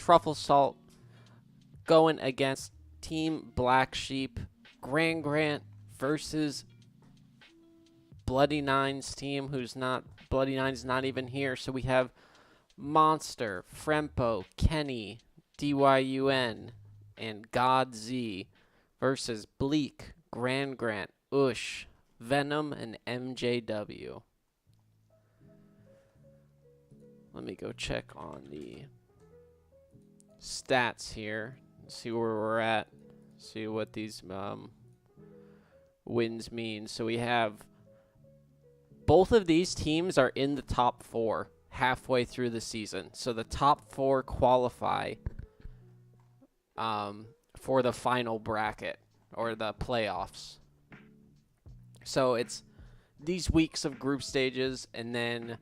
Truffle Salt going against Team Black Sheep. Grand Grant versus Bloody Nine's team, who's not, Bloody Nine's not even here. So we have Monster, Frempo, Kenny, DYUN, and God Z versus Bleak, Grand Grant, Ush, Venom, and MJW. Let me go check on the stats here, see where we're at, see what these wins mean. So we have both of these teams are in the top 4 halfway through the season. So the top 4 qualify for the final bracket or the playoffs. So it's these weeks of group stages, and then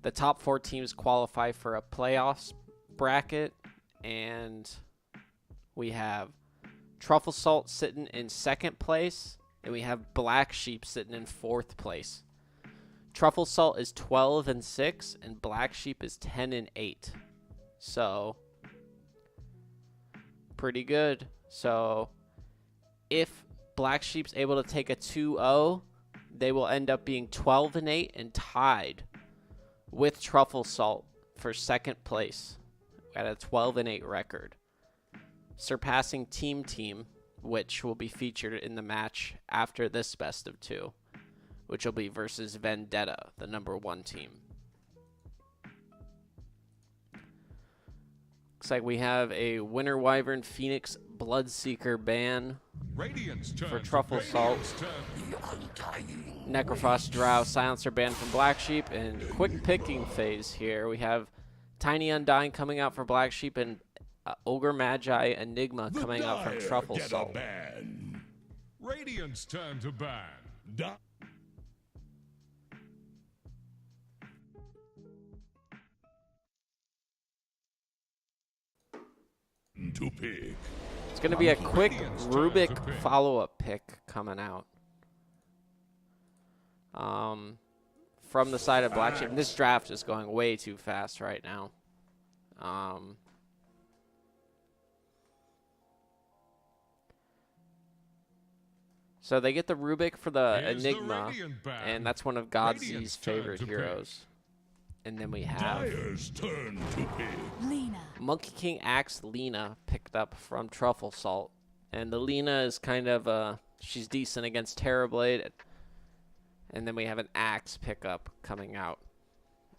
the top 4 teams qualify for a playoffs bracket, and we have Truffle Salt sitting in 2nd place, and we have Black Sheep sitting in 4th place. Truffle Salt is 12-6, and Black Sheep is 10-8. So pretty good. So if Black Sheep's able to take a 2-0, they will end up being 12-8 and tied with Truffle Salt for 2nd place at a 12-8 record, surpassing Team, which will be featured in the match after this best of 2, which will be versus Vendetta, the number 1 team. Looks like we have a Winter Wyvern Phoenix Bloodseeker ban for Truffle Salt. Necrofrost Drow Silencer ban from Black Sheep, and quick picking phase here. We have Tiny Undying coming out for Black Sheep, and Ogre Magi Enigma coming out from Truffle Salt. Radiant's turn to ban. To pick. It's going to be a quick Rubik follow-up pick coming out from the side of Black Sheep. And this draft is going way too fast right now. So they get the Rubik for the Enigma, and that's one of Godz's favorite heroes. And then we have Turn to pick. Lena. Monkey King Axe Lena picked up from Truffle Salt. And the Lena is kind of, she's decent against Terrorblade. And then we have an Axe pickup coming out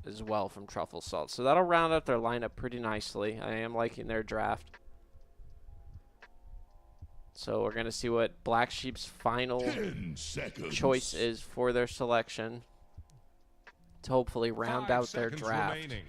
as well from Truffle Salt. So that'll round out their lineup pretty nicely. I am liking their draft. So we're going to see what Black Sheep's final choice is for their selection to hopefully round out their draft. Remaining.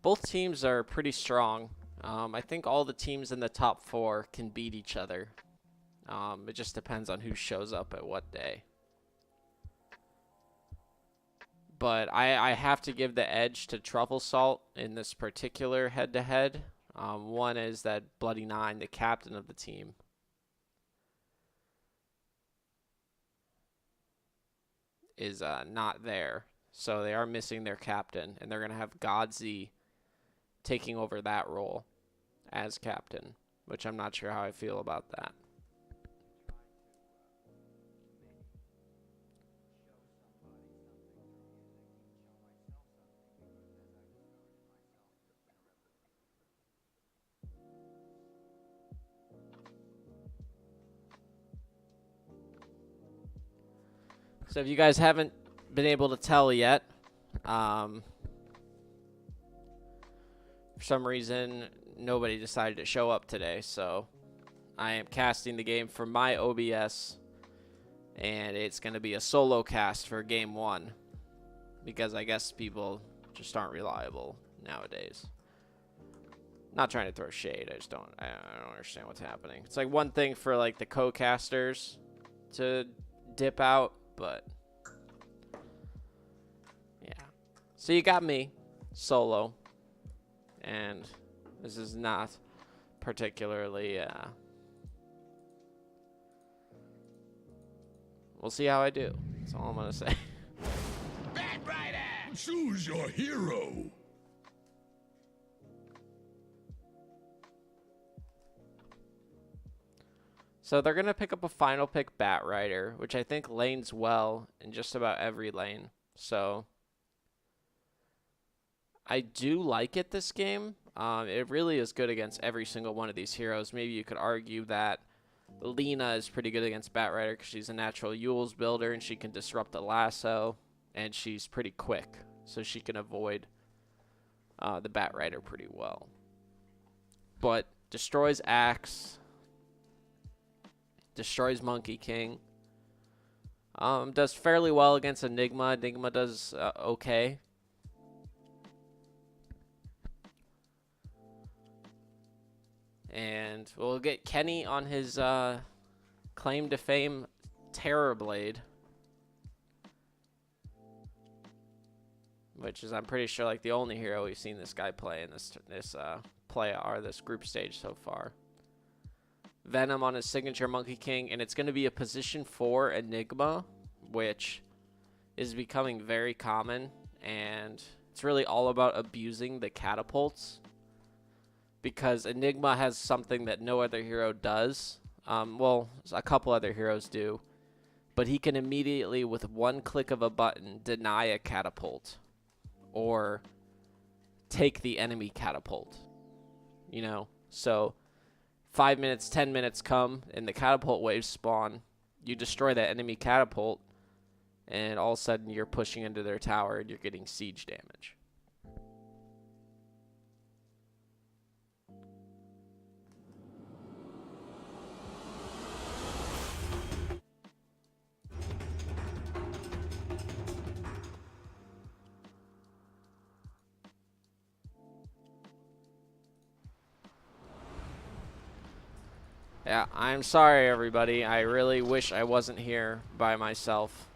Both teams are pretty strong. I think all the teams in the top 4 can beat each other. It just depends on who shows up at what day. But I have to give the edge to Truffle Salt in this particular head-to-head. One is that Bloody Nine, the captain of the team, is not there. So they are missing their captain, and they're going to have Godzy taking over that role as captain, which I'm not sure how I feel about that. So if you guys haven't been able to tell yet, for some reason, nobody decided to show up today. So I am casting the game from my OBS, and it's going to be a solo cast for game 1 because I guess people just aren't reliable nowadays. Not trying to throw shade. I don't understand what's happening. It's like one thing for like the co-casters to dip out, but So you got me solo, and this is not particularly, we'll see how I do. That's all I'm going to say. Bad Rider! Choose your hero. So they're going to pick up a final pick Bat Rider, which I think lanes well in just about every lane. So I do like it this game. It really is good against every single one of these heroes. Maybe you could argue that Lena is pretty good against Bat Rider because she's a natural Yules builder and she can disrupt the lasso, and she's pretty quick, so she can avoid the Bat Rider pretty well. But destroys Axe, destroys Monkey King, does fairly well against Enigma. Enigma does okay. And we'll get Kenny on his claim to fame Terror Blade, which is, I'm pretty sure, like the only hero we've seen this guy play in this group stage so far. Venom on his signature Monkey King, and it's going to be a position 4 Enigma, which is becoming very common, and it's really all about abusing the catapults, because Enigma has something that no other hero does. Well, a couple other heroes do, but he can immediately, with one click of a button, deny a catapult or take the enemy catapult, you know? So 5 minutes, 10 minutes come, and the catapult waves spawn. You destroy that enemy catapult, and all of a sudden you're pushing into their tower and you're getting siege damage. Yeah, I'm sorry, everybody. I really wish I wasn't here by myself.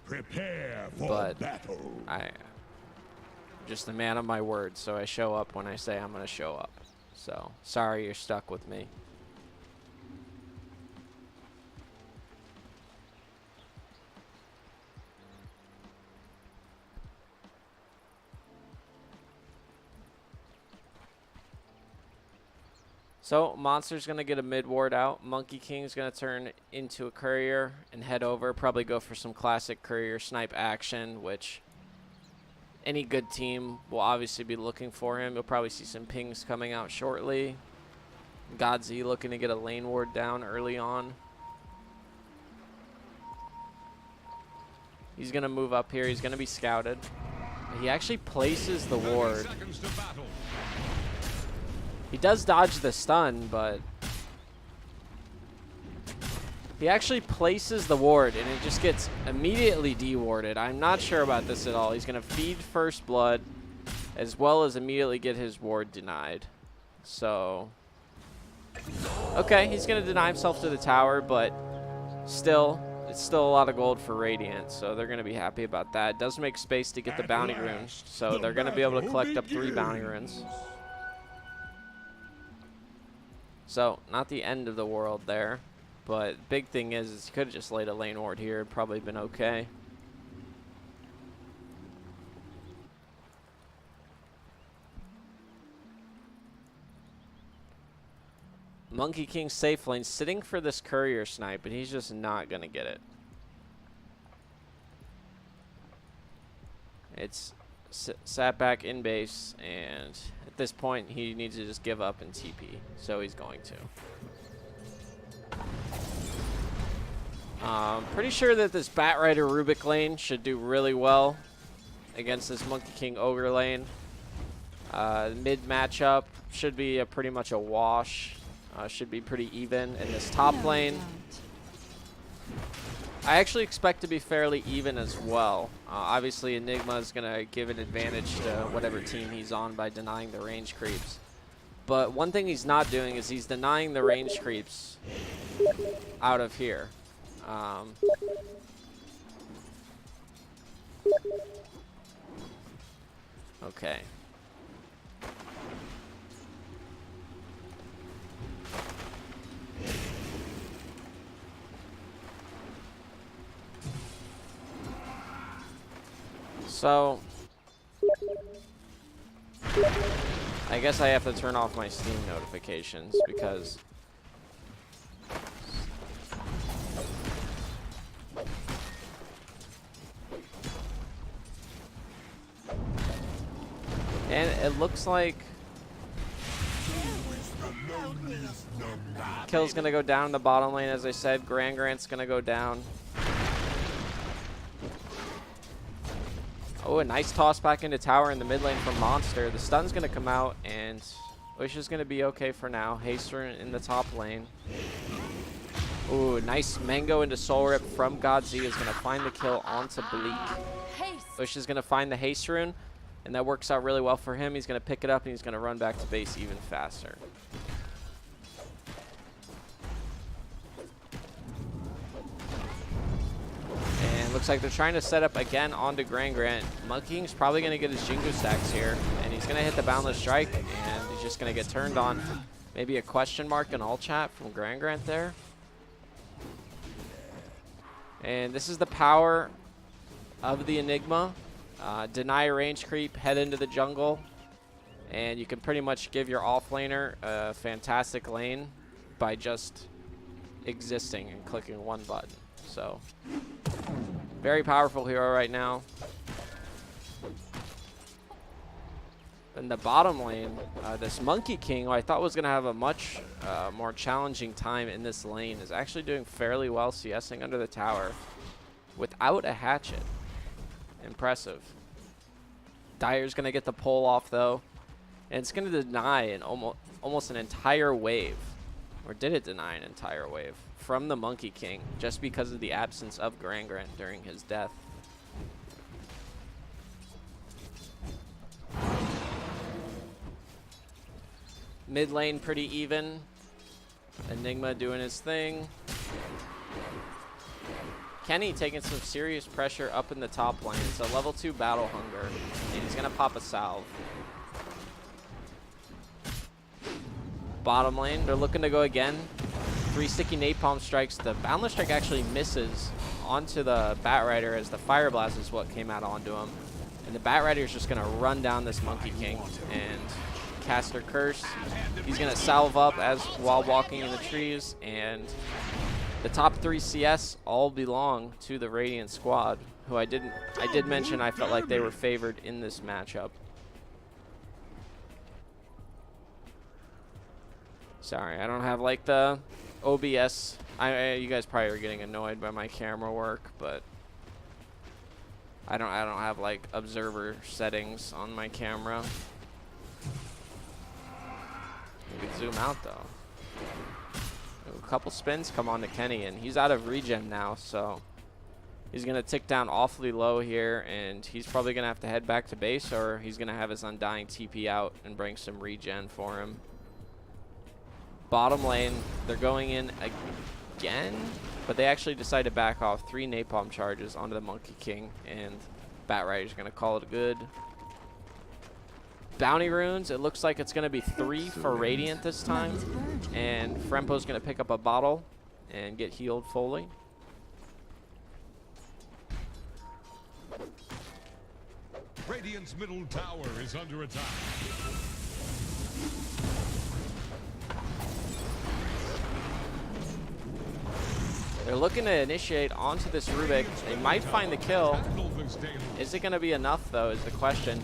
Prepare for But battle. I'm just a man of my word, so I show up when I say I'm going to show up. So, sorry you're stuck with me. So, Monster's going to get a mid-ward out. Monkey King's going to turn into a courier and head over. Probably go for some classic courier snipe action, which any good team will obviously be looking for him. You'll probably see some pings coming out shortly. Godzi looking to get a lane ward down early on. He's going to move up here. He's going to be scouted. He actually places the ward. He does dodge the stun, but he actually places the ward, and it just gets immediately dewarded. I'm not sure about this at all. He's going to feed First Blood, as well as immediately get his ward denied. So, okay, he's going to deny himself to the tower, but still, it's still a lot of gold for Radiant, so they're going to be happy about that. It does make space to get the bounty rune, so they're going to be able to collect up 3 bounty runes. So, not the end of the world there, but big thing is he could have just laid a lane ward here and probably been okay. Monkey King safe lane, sitting for this courier snipe, but he's just not going to get it. It's sat back in base, and at this point he needs to just give up and TP, so he's going to. Pretty sure that this Bat Rider Rubik lane should do really well against this Monkey King Ogre lane. Mid matchup should be pretty much a wash. Should be pretty even. In this top lane, I actually expect to be fairly even as well. Obviously, Enigma is going to give an advantage to whatever team he's on by denying the range creeps. But one thing he's not doing is he's denying the range creeps out of here. Okay. So, I guess I have to turn off my Steam notifications because and it looks like Kill's gonna go down in the bottom lane, as I said. Grant's gonna go down. Oh, a nice toss back into tower in the mid lane from Monster. The stun's going to come out, and Wish is going to be okay for now. Haster in the top lane. Ooh, nice mango into Soul Rip from Godz is going to find the kill onto Bleak. Wish is going to find the Haste Rune, and that works out really well for him. He's going to pick it up, and he's going to run back to base even faster. And looks like they're trying to set up again onto Grant. Monkey King's probably going to get his Jingu stacks here, and he's going to hit the Boundless Strike, and he's just going to get turned on. Maybe a question mark in all chat from Grant there. And this is the power of the Enigma. Deny range creep, head into the jungle, and you can pretty much give your offlaner a fantastic lane by just existing and clicking one button. So, very powerful hero right now. In the bottom lane, this Monkey King, who I thought was going to have a much more challenging time in this lane, is actually doing fairly well CSing under the tower without a hatchet. Impressive. Dyer's going to get the pull off, though, and it's going to deny an almost an entire wave. Or did it deny an entire wave from the Monkey King just because of the absence of Grant during his death? Mid lane pretty even. Enigma doing his thing. Kenny taking some serious pressure up in the top lane. It's a level 2 Battle Hunger, and he's going to pop a salve. Bottom lane, they're looking to go again. 3 sticky napalm strikes. The Boundless Strike actually misses onto the Batrider, as the Fire Blast is what came out onto him. And the Batrider is just going to run down this Monkey King and Caster Curse. He's going to salve up as while walking in the trees, and the top 3 CS all belong to the Radiant squad, who I did mention I felt like they were favored in this matchup. Sorry, I don't have like the OBS. You guys probably are getting annoyed by my camera work, but I don't have like observer settings on my camera. We can zoom out though. A couple spins come on to Kenny, and he's out of regen now, so he's going to tick down awfully low here, and he's probably going to have to head back to base, or he's going to have his Undying TP out and bring some regen for him. Bottom lane, they're going in again, but they actually decide to back off 3 napalm charges onto the Monkey King, and Batrider's going to call it good. Bounty runes, it looks like it's going to be 3 for Radiant this time, and Frempo's going to pick up a bottle and get healed fully. Radiant's middle tower is under attack. They're looking to initiate onto this Rubik. They might find the kill. Is it going to be enough, though, is the question.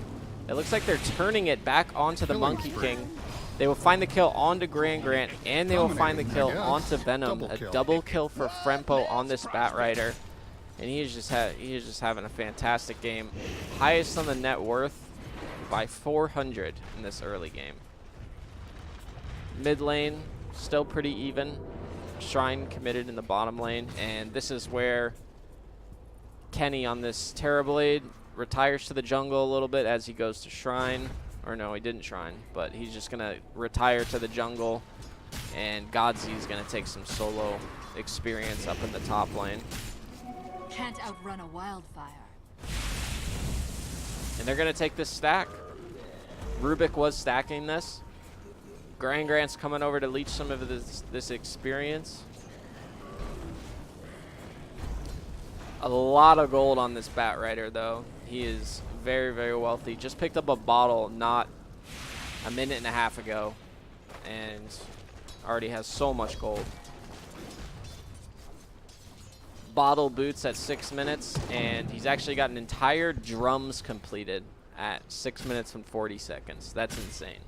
It looks like they're turning it back onto the Monkey King. They will find the kill onto Grant, and they will find the kill onto Venom. A double kill for Frempo on this Batrider. And he is just having a fantastic game. Highest on the net worth by 400 in this early game. Mid lane, still pretty even. Shrine committed in the bottom lane. And this is where Kenny on this Terrorblade retires to the jungle a little bit as he goes to Shrine. Or no, he didn't Shrine, but he's just going to retire to the jungle. And Godz is going to take some solo experience up in the top lane. Can't outrun a wildfire. And they're going to take this stack. Rubik was stacking this. Grant's coming over to leech some of this experience. A lot of gold on this Bat Rider, though. He is very, very wealthy. Just picked up a bottle not a minute and a half ago, and already has so much gold. Bottle boots at 6 minutes, and he's actually got an entire drums completed at 6 minutes and 40 seconds. That's insane.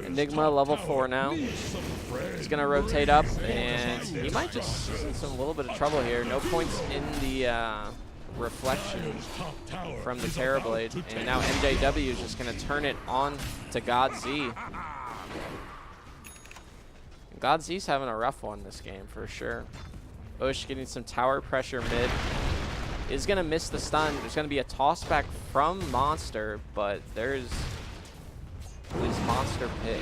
Enigma level 4 now. He's going to rotate up, and he might just see some little bit of trouble here. No points in the reflection from the Terrorblade. And now MJW is just going to turn it on to God Z. God Z's having a rough one this game for sure. Ush getting some tower pressure mid. Is going to miss the stun. There's going to be a toss back from Monster, but there's this Monster pick.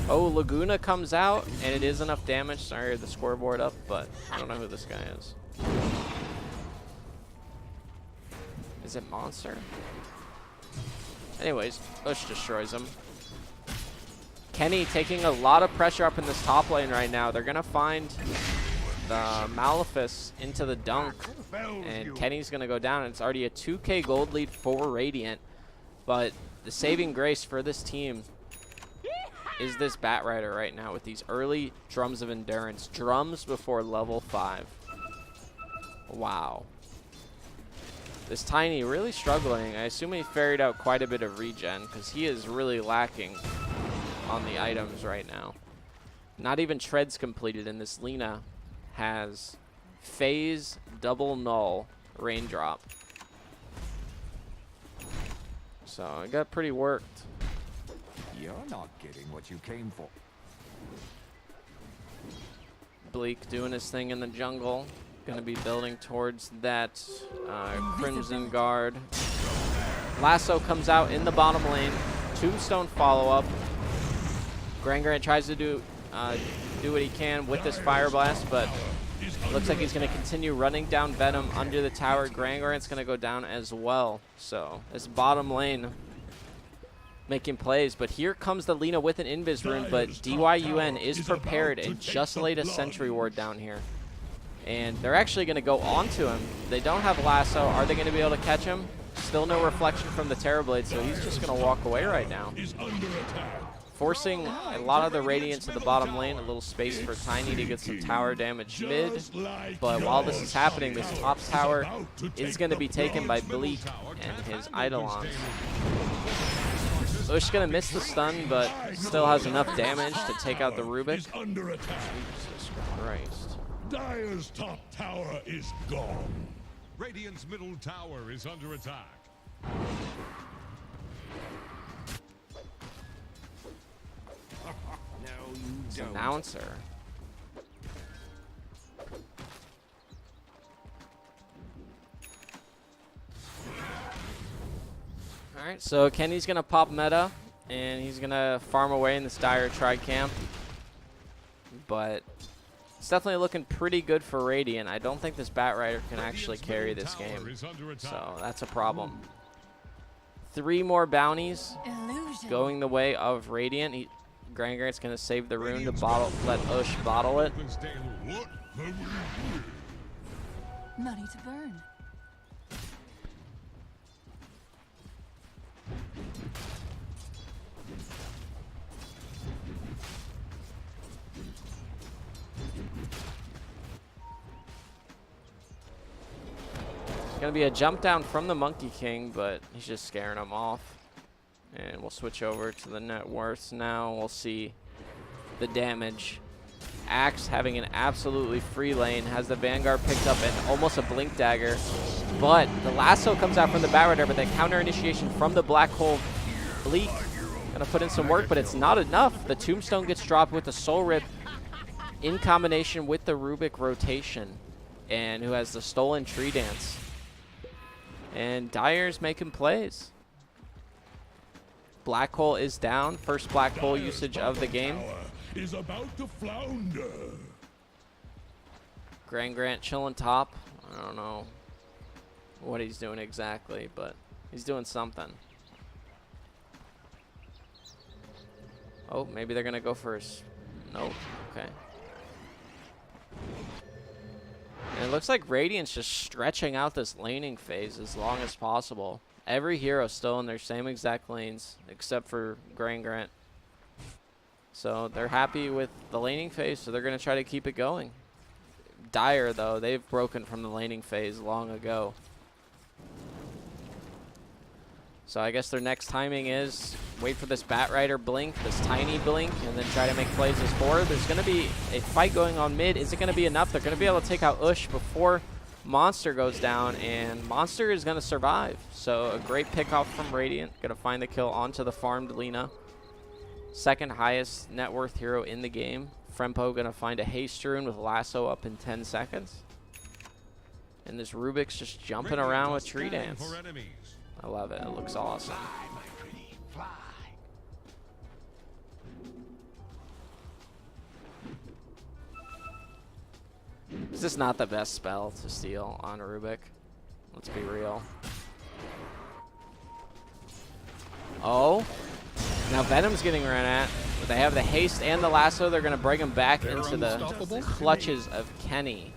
Oh, Laguna comes out, and it is enough damage. Sorry, the scoreboard up, but I don't know who this guy is. Is it Monster? Anyways, Ush destroys him. Kenny taking a lot of pressure up in this top lane right now. They're going to find the Malefice into the dunk, and Kenny's going to go down. It's already a 2K gold lead for Radiant, but the saving grace for this team is this Bat Rider right now with these early Drums of Endurance. Drums before level 5. Wow. This Tiny really struggling. I assume he ferried out quite a bit of regen because he is really lacking on the items right now. Not even treads completed, and this Lina has phase double null raindrop. So it got pretty worked. You're not getting what you came for. Bleak doing his thing in the jungle. Gonna be building towards that Crimson Guard. Lasso comes out in the bottom lane. Tombstone follow-up. Grant tries to do what he can with this Fire Blast, but looks like he's going to continue running down Venom under the tower. Grant's going to go down as well. So this bottom lane making plays, but here comes the Lina with an Invis rune, but DYUN is prepared and just laid a Sentry Ward down here. And they're actually going to go onto him. They don't have Lasso. Are they going to be able to catch him? Still no reflection from the Terrorblade, so he's just going to walk away right now. Forcing a lot of the Radiant to the bottom lane, a little space for Tiny to get some tower damage mid. But while this is happening, this top tower is going to be taken by Bleak and his Eidolons. Ush going to miss the stun, but still has enough damage to take out the Rubik. Jesus Christ. Dire's top tower is gone. Radiant's middle tower is under attack. Announcer. Alright, so Kenny's going to pop meta, and he's going to farm away in this Dire Tri-Camp. But it's definitely looking pretty good for Radiant. I don't think this Bat Rider can actually carry this game, so that's a problem. 3 more bounties going the way of Radiant. Grant's going to save the rune to let Ush bottle it. Money to burn. It's going to be a jump down from the Monkey King, but he's just scaring him off. And we'll switch over to the net worths now. We'll see the damage. Axe having an absolutely free lane. Has the Vanguard picked up and almost a Blink Dagger. But the Lasso comes out from the Bat Rider, but the counter initiation from the Black Hole. Bleak gonna put in some work, but it's not enough. The Tombstone gets dropped with the Soul Rip in combination with the Rubik rotation. And who has the Stolen Tree Dance. And Dire's making plays. Black Hole is down. First Black Hole usage of the game. Is about to flounder. Grant chilling top. I don't know what he's doing exactly, but he's doing something. Oh, maybe they're going to go first. Nope. Okay. And it looks like Radiant's just stretching out this laning phase as long as possible. Every hero still in their same exact lanes, except for Grant. So they're happy with the laning phase, so they're going to try to keep it going. Dire, though, they've broken from the laning phase long ago. So I guess their next timing is wait for this Batrider blink, this tiny blink, and then try to make plays as forward. There's going to be a fight going on mid. Is it going to be enough? They're going to be able to take out Ush before Monster goes down, and Monster is going to survive. So a great pick off from Radiant. Going to find the kill onto the farmed Lina. Second highest net worth hero in the game. Frempo going to find a haste rune with lasso up in 10 seconds. And this Rubik's just jumping around with tree dance. I love it. It looks awesome. Fly, my pretty, fly. This is not the best spell to steal on Rubik. Let's be real. Oh. Now Venom's getting run at. But they have the haste and the lasso. They're going to bring him back into the clutches of Kenny.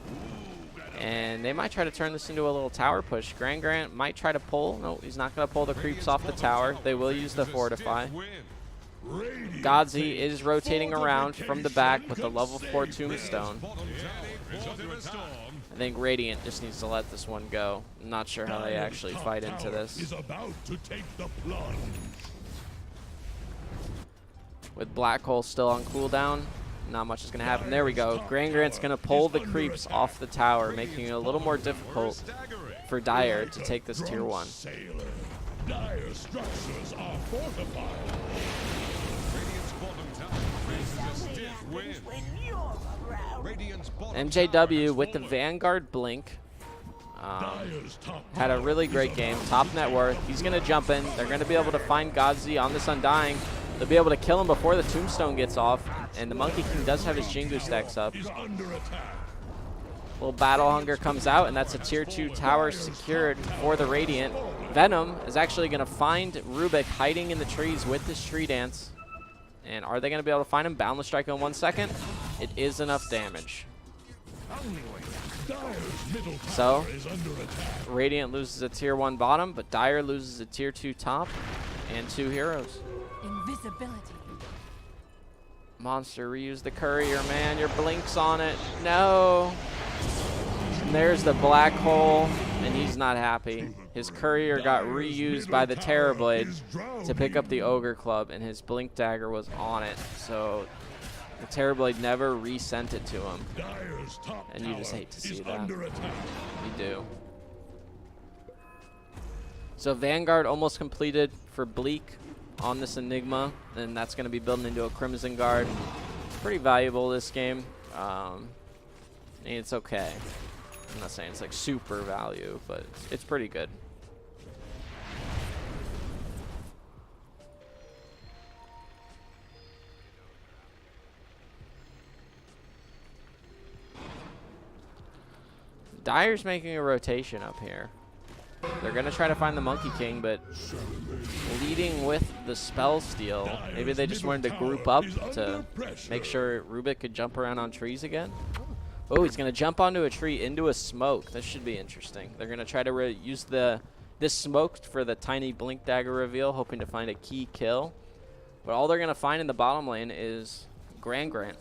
And they might try to turn this into a little tower push. Grant might try to pull. No, he's not going to pull the creeps off the tower. They will use the fortify. Godzi is rotating around from the back with the level 4 tombstone. I think Radiant just needs to let this one go. I'm not sure how they actually fight into this. With Black Hole still on cooldown, not much is going to happen. There we go. Grant's going to pull the creeps off the tower, making it a little more difficult for Dire to take this tier 1. Dire structures are fortified. MJW with the Vanguard blink. Had a really great game. Top net worth. He's going to jump in. They're going to be able to find Godzi on this Undying. They'll be able to kill him before the tombstone gets off. And the Monkey King does have his Jingu stacks up. Little Battle Hunger comes out, and that's a tier 2 tower secured for the Radiant. Venom is actually going to find Rubik hiding in the trees with this tree dance. And are they going to be able to find him? Boundless Strike in 1 second. It is enough damage. So, Radiant loses a tier 1 bottom, but Dire loses a tier 2 top and 2 heroes. Invisibility. Monster, reuse the courier, man. Your blink's on it. No. And there's the black hole, and he's not happy. His courier got reused by the Terrorblade to pick up the Ogre Club, and his blink dagger was on it. So the Terrorblade never resent it to him. And you just hate to see that. You do. So Vanguard almost completed for Bleak on this Enigma, and that's going to be building into a Crimson Guard. It's pretty valuable this game. And it's okay. I'm not saying it's like super value, but it's pretty good. Dire's making a rotation up here. They're going to try to find the Monkey King, but leading with the spell steal. Maybe they just wanted to group up to make sure Rubik could jump around on trees again. Oh, he's going to jump onto a tree into a smoke. This should be interesting. They're going to try to use this smoke for the tiny blink dagger reveal, hoping to find a key kill. But all they're going to find in the bottom lane is Grant.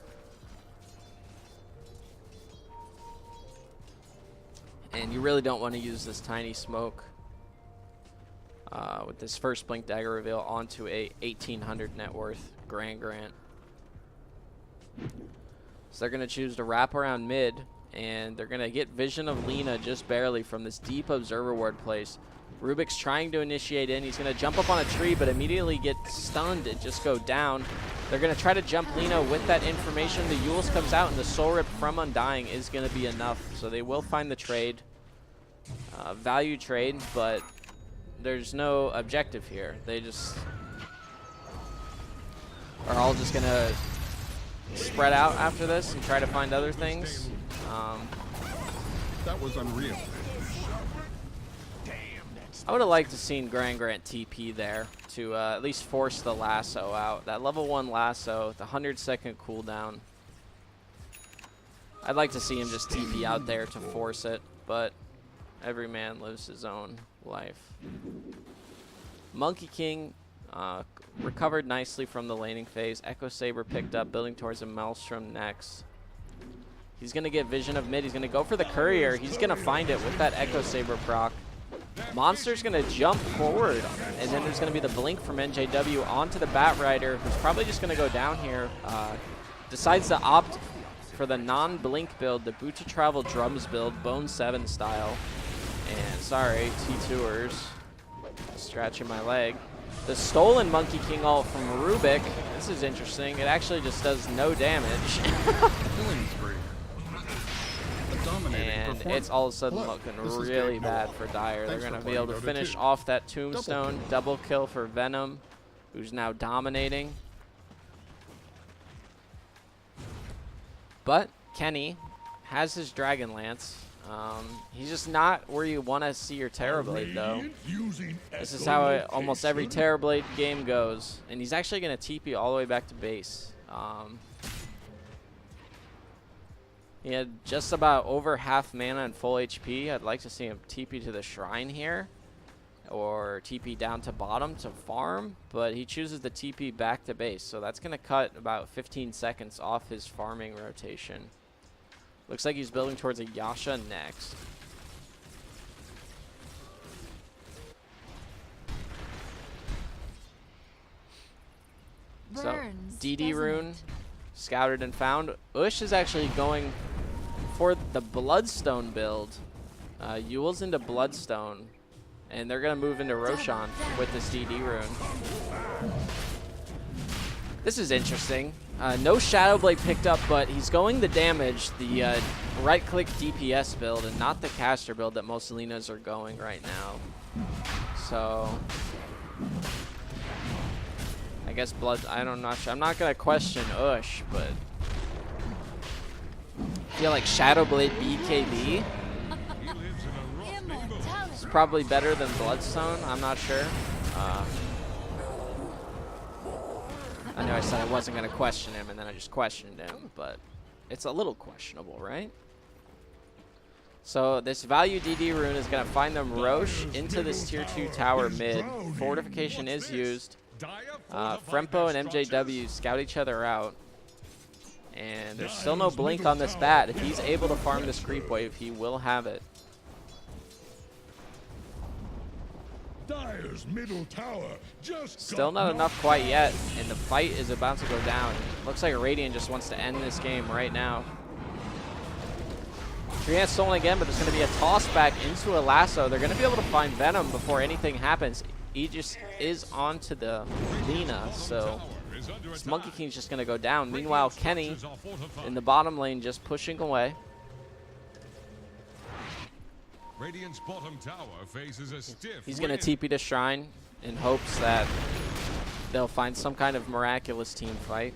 And you really don't want to use this tiny smoke with this first blink dagger reveal onto a 1800 net worth Grant. So they're going to choose to wrap around mid, and they're going to get vision of Lina just barely from this deep observer ward place. Rubik's trying to initiate in. He's going to jump up on a tree, but immediately get stunned and just go down. They're going to try to jump Lina with that information. The Eul's comes out, and the Soul Rip from Undying is going to be enough. So they will find the trade. Value trade, but there's no objective here. They just are all just going to spread out after this and try to find other things. That was unreal. I would have liked to seen Grant TP there to at least force the lasso out. That level 1 lasso, the 100-second cooldown. I'd like to see him just TP out there to force it, but every man lives his own life. Monkey King recovered nicely from the laning phase. Echo Saber picked up, building towards a Maelstrom next. He's going to get vision of mid. He's going to go for the courier. He's going to find it with that Echo Saber proc. Monster's going to jump forward, and then there's going to be the blink from NJW onto the Bat Rider, who's probably just going to go down here. Decides to opt for the non-blink build, the Boot to Travel Drums build, Bone 7 style. And sorry, T2ers, scratching my leg. The stolen Monkey King ult from Rubik. This is interesting. It actually just does no damage. And it's all of a sudden looking really bad for Dire. They're going to be able to finish off that tombstone. Double kill for Venom, who's now dominating. But Kenny has his Dragon Lance. He's just not where you want to see your Terrorblade, though. This is how almost every Terrorblade game goes. And he's actually going to TP all the way back to base. He had just about over half mana and full HP. I'd like to see him TP to the shrine here, or TP down to bottom to farm, but he chooses the TP back to base. So that's going to cut about 15 seconds off his farming rotation. Looks like he's building towards a Yasha next. So DD rune scouted and found. Ush is actually going for the Bloodstone build. Yule's into Bloodstone, and they're going to move into Roshan with this DD rune. This is interesting. No Shadowblade picked up, but he's going the damage, the right-click DPS build, and not the caster build that most Linas are going right now. So I guess I'm not sure. I'm not going to question Ush, but I feel like Shadowblade BKB is probably better than Bloodstone. I'm not sure. I know I said I wasn't going to question him, and then I just questioned him, but it's a little questionable, right? So this value DD rune is going to find them Roche into this tier 2 tower mid. Fortification is used. Frempo and MJW scout each other out. And there's still no blink on this bat. If he's able to farm this creep wave, he will have it. Dire's middle tower just still not enough quite yet, and the fight is about to go down. Looks like Radiant just wants to end this game right now. Treant's stolen again, but there's going to be a toss back into a lasso. They're going to be able to find Venom before anything happens. Aegis is onto the Lina, so this Monkey King's just going to go down. Meanwhile, Kenny in the bottom lane just pushing away. Radiant's bottom tower faces a stiff He's going to TP to Shrine in hopes that they'll find some kind of miraculous team fight.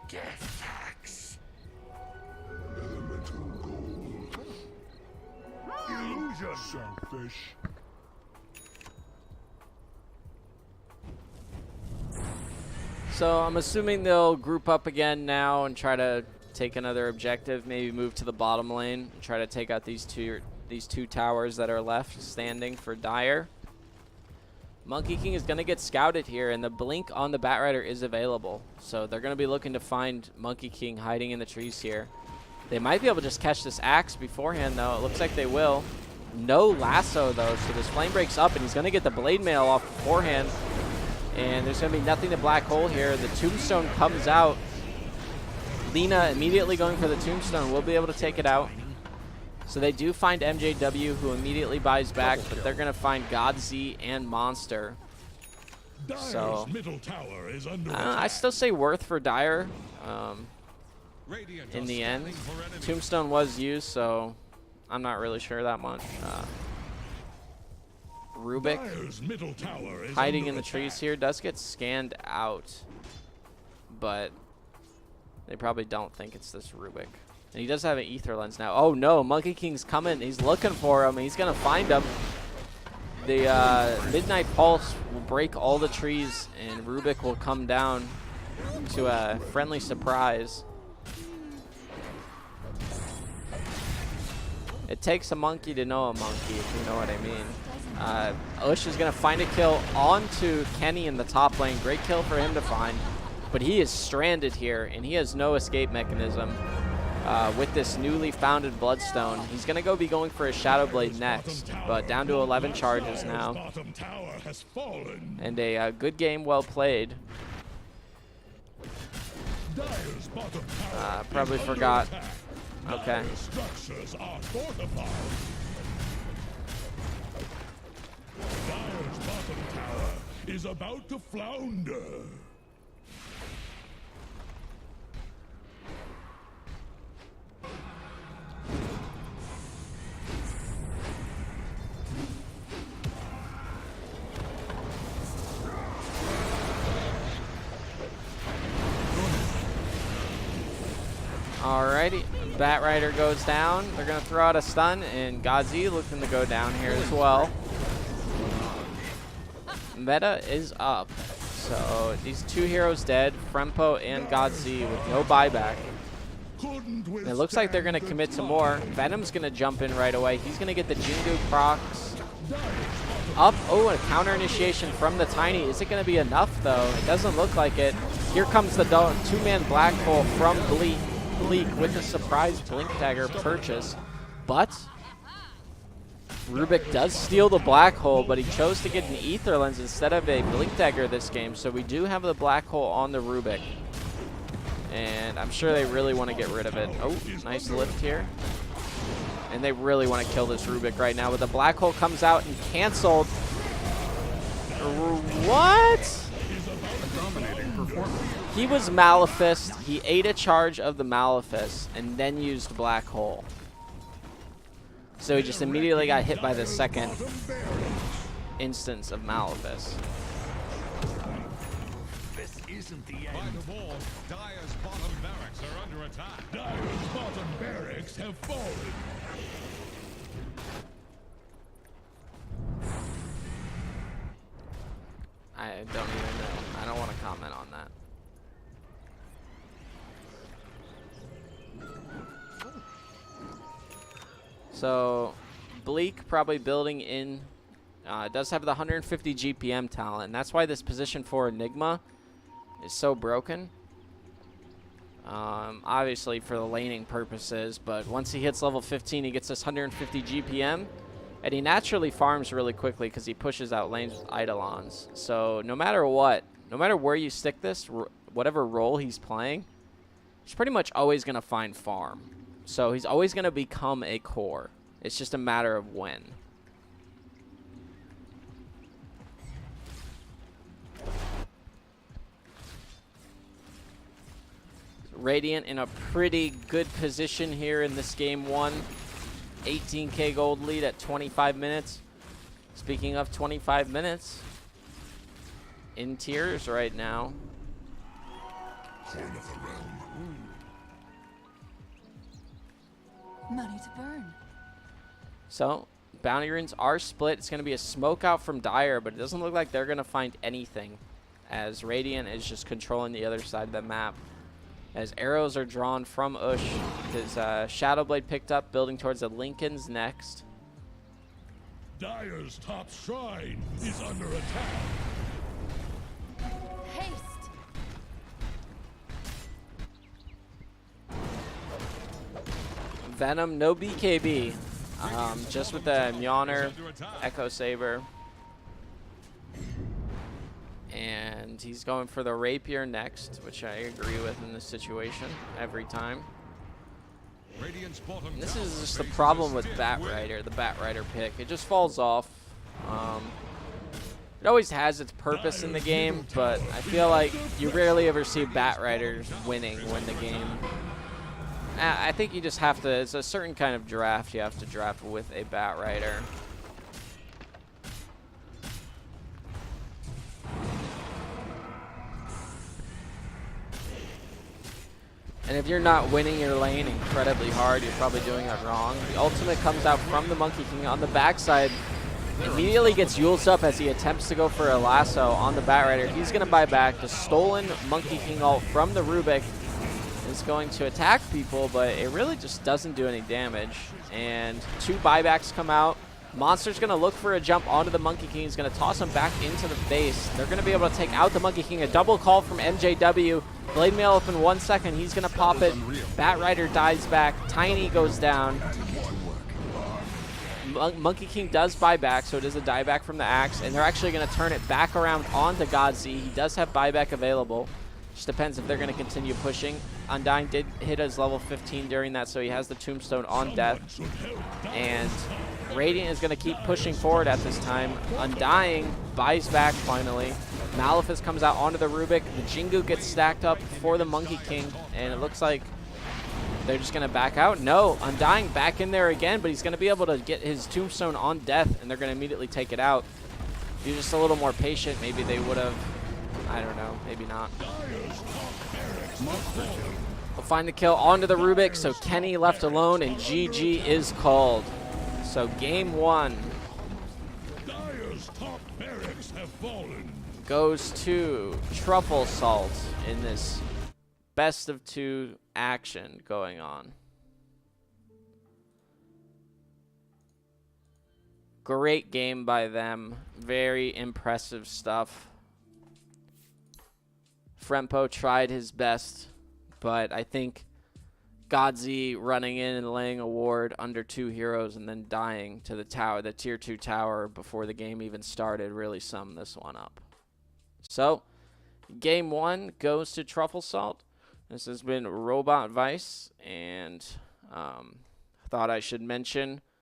Death tax. Illusion. Selfish. So I'm assuming they'll group up again now and try to take another objective, maybe move to the bottom lane and try to take out these two towers that are left standing for Dire. Monkey King is going to get scouted here, and the blink on the Batrider is available. So they're going to be looking to find Monkey King hiding in the trees here. They might be able to just catch this axe beforehand, though. It looks like they will. No lasso, though, so this flame breaks up, and he's going to get the blade mail off beforehand. And there's going to be nothing to black hole here. The tombstone comes out. Lina immediately going for the tombstone. Will be able to take it out. So they do find MJW, who immediately buys back, but they're going to find God Z and Monster. So I still say worth for Dire in the end. Tombstone was used, so I'm not really sure that much. Rubik hiding in the trees here does get scanned out. but they probably don't think it's this Rubik. And he does have an Ether Lens now. Oh no, Monkey King's coming. He's looking for him. He's going to find him. The Midnight Pulse will break all the trees, and Rubik will come down to a friendly surprise. It takes a monkey to know a monkey, if you know what I mean. Ush is going to find a kill onto Kenny in the top lane. Great kill for him to find. But he is stranded here, and he has no escape mechanism with this newly founded Bloodstone. He's going to be going for a Shadow Blade next, but down to 11 charges now. And a good game, well played. Probably forgot. Okay. Structures are fortified. Dire's bottom tower is about to flounder. Alrighty, Bat Rider goes down. They're going to throw out a stun, and Godzi looking to go down here as well. Meta is up. So these two heroes dead, Frempo and Godzi with no buyback. It looks like they're going to commit some more. Venom's going to jump in right away. He's going to get the Jingu procs up. Oh, a counter initiation from the Tiny. Is it going to be enough, though? It doesn't look like it. Here comes the two-man Black Hole from Bleak with a surprise Blink Dagger purchase. But Rubik does steal the Black Hole, but he chose to get an Ether Lens instead of a Blink Dagger this game. So we do have the Black Hole on the Rubik. And I'm sure they really want to get rid of it. Oh, nice lift here. And they really want to kill this Rubik right now. But the Black Hole comes out and canceled. What? He was Maleficed. He ate a charge of the Maleficed and then used Black Hole. So he just immediately got hit by the second instance of Maleficed. This isn't the By end. the wall, Dire's bottom barracks are under attack. Dire's bottom barracks have fallen. I don't even know. I don't want to comment on that. So, Bleak probably building in, does have the 150 GPM talent, and that's why this position for Enigma is so broken. Obviously for the laning purposes, but once he hits level 15, he gets this 150 GPM, and he naturally farms really quickly because he pushes out lanes with Eidolons. So no matter what, no matter where you stick this, whatever role he's playing, he's pretty much always going to find farm. So he's always going to become a core. It's just a matter of when. Radiant in a pretty good position here in this game one. 18k gold lead at 25 minutes. Speaking of 25 minutes, in tiers right now. Money to burn. So, bounty runes are split. It's going to be a smoke out from Dire, but it doesn't look like they're going to find anything, as Radiant is just controlling the other side of the map. As arrows are drawn from Ush, his Shadow Blade picked up, building towards the Lincoln's next. Dire's top shrine is under attack. Haste. Venom, no BKB, just with the Mjolnir, Echo Saber. And he's going for the Rapier next, which I agree with in this situation every time. And this is just the problem with Bat Rider, the Bat Rider pick. It just falls off. It always has its purpose in the game, but I feel like you rarely ever see Bat Riders win the game. I think you just have to, it's a certain kind of draft you have to draft with a Bat Rider. And if you're not winning your lane incredibly hard, you're probably doing it wrong. The ultimate comes out from the Monkey King on the backside. Immediately gets Yules up as he attempts to go for a lasso on the Batrider. He's going to buy back. The stolen Monkey King ult from the Rubik is going to attack people, but it really just doesn't do any damage. And 2 buybacks come out. Monster's going to look for a jump onto the Monkey King. He's going to toss him back into the base. They're going to be able to take out the Monkey King. A double call from MJW. Blade Mail up in 1 second. He's going to pop it. Batrider dies back. Tiny goes down. Monkey King does buy back, so it is a dieback from the axe, and they're actually going to turn it back around onto Godzi. He does have buyback available. Just depends if they're going to continue pushing. Undying did hit his level 15 during that, so he has the tombstone on death. And Radiant is going to keep pushing forward at this time. Undying buys back finally. Maleficus comes out onto the Rubik. The Jingu gets stacked up for the Monkey King, and it looks like they're just going to back out. No, Undying back in there again, but he's going to be able to get his tombstone on death, and they're going to immediately take it out. If you're just a little more patient, maybe they would have, I don't know, maybe not. We'll find the kill onto the Rubik, so Kenny left alone, and GG is called. So game 1 Dire's top barracks have fallen. goes to Truffle Salt in this best of 2 action going on. Great game by them. Very impressive stuff. Frempo tried his best, but I think Godzi running in and laying a ward under 2 heroes and then dying to the tower, the tier 2 tower before the game even started, really summed this one up. So, game 1 goes to Truffle Salt. This has been Robot Vice, and thought I should mention